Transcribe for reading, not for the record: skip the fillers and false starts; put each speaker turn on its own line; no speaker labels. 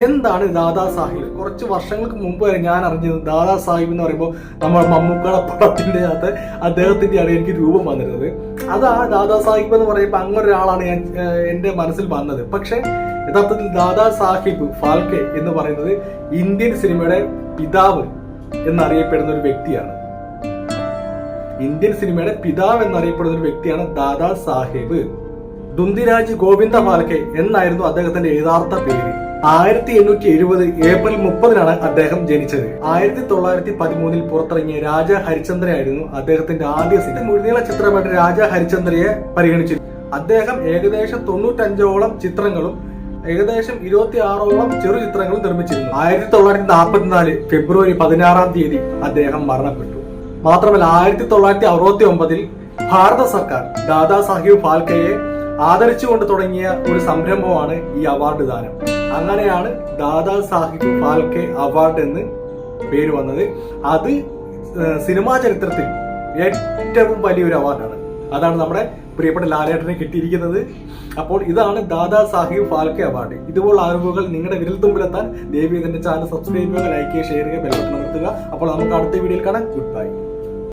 എന്താണ് ദാദാ സാഹിബ്? കുറച്ച് വർഷങ്ങൾക്ക് മുമ്പ് വരെ ഞാൻ അറിഞ്ഞത് ദാദാ സാഹിബ് എന്ന് പറയുമ്പോൾ നമ്മൾ മമ്മൂക്കയുടെ പടത്തിന്റെ അകത്ത് അദ്ദേഹത്തിന്റെയാണ് എനിക്ക് രൂപം വന്നിരുന്നത്. അത് ആ ദാദാ സാഹിബ് എന്ന് പറയുമ്പോൾ അങ്ങനെ ഒരാളാണ് ഞാൻ എന്റെ മനസ്സിൽ വന്നത്. പക്ഷെ യഥാർത്ഥത്തിൽ ദാദാ സാഹിബ് ഫാൽക്കെ എന്ന് പറയുന്നത് ഇന്ത്യൻ സിനിമയുടെ പിതാവ് എന്നറിയപ്പെടുന്ന ഒരു വ്യക്തിയാണ്. ഇന്ത്യൻ സിനിമയുടെ പിതാവ് എന്നറിയപ്പെടുന്ന ഒരു വ്യക്തിയാണ് ദാദാ സാഹിബ്. ദുന്തിരാജ് ഗോവിന്ദ ഫാൽക്കെ എന്നായിരുന്നു അദ്ദേഹത്തിന്റെ യഥാർത്ഥ പേര്. 1870 ഏപ്രിൽ 30 അദ്ദേഹം ജനിച്ചത്. 1913 പുറത്തിറങ്ങിയ രാജ ഹരിചന്ദ്രയായിരുന്നു അദ്ദേഹത്തിന്റെ ആദ്യ സിനിമ. മുഴുനീള ചിത്രമായിട്ട് രാജ ഹരിചന്ദ്രയെ പരിഗണിച്ചു. അദ്ദേഹം ഏകദേശം 95ഓളം ചിത്രങ്ങളും ഏകദേശം 26ഓളം ചെറു ചിത്രങ്ങളും നിർമ്മിച്ചിരുന്നു. 1944 ഫെബ്രുവരി 16 അദ്ദേഹം മരണപ്പെട്ടു. മാത്രമല്ല 1969 ഭാരത സർക്കാർ ദാദാ സാഹിബ് ഫാൽക്കെയെ ആദരിച്ചുകൊണ്ട് തുടങ്ങിയ ഒരു സംരംഭമാണ് ഈ അവാർഡ് ദാനം. അങ്ങനെയാണ് ദാദാ സാഹിബ് ഫാൽക്കെ അവാർഡ് എന്ന് പേര് വന്നത്. അത് സിനിമാ ചരിത്രത്തിൽ ഏറ്റവും വലിയൊരു അവാർഡാണ്. അതാണ് നമ്മുടെ പ്രിയപ്പെട്ട ലാലേട്ടനെ കിട്ടിയിരിക്കുന്നത്. അപ്പോൾ ഇതാണ് ദാദാ സാഹിബ് ഫാൽക്കെ അവാർഡ്. ഇതുപോലുള്ള അറിവുകൾ നിങ്ങളുടെ വിരൽത്തുമ്പിലെത്താൻ ദയവായി എന്റെ ചാനൽ സബ്സ്ക്രൈബ് ചെയ്യുക, ലൈക്ക് ചെയ്യുക, ഷെയർ ചെയ്യുക, ബെൽ ബട്ടൺ അമർത്തുക. അപ്പോൾ നമുക്ക് അടുത്ത വീഡിയോയിൽ കാണാം. Good bye.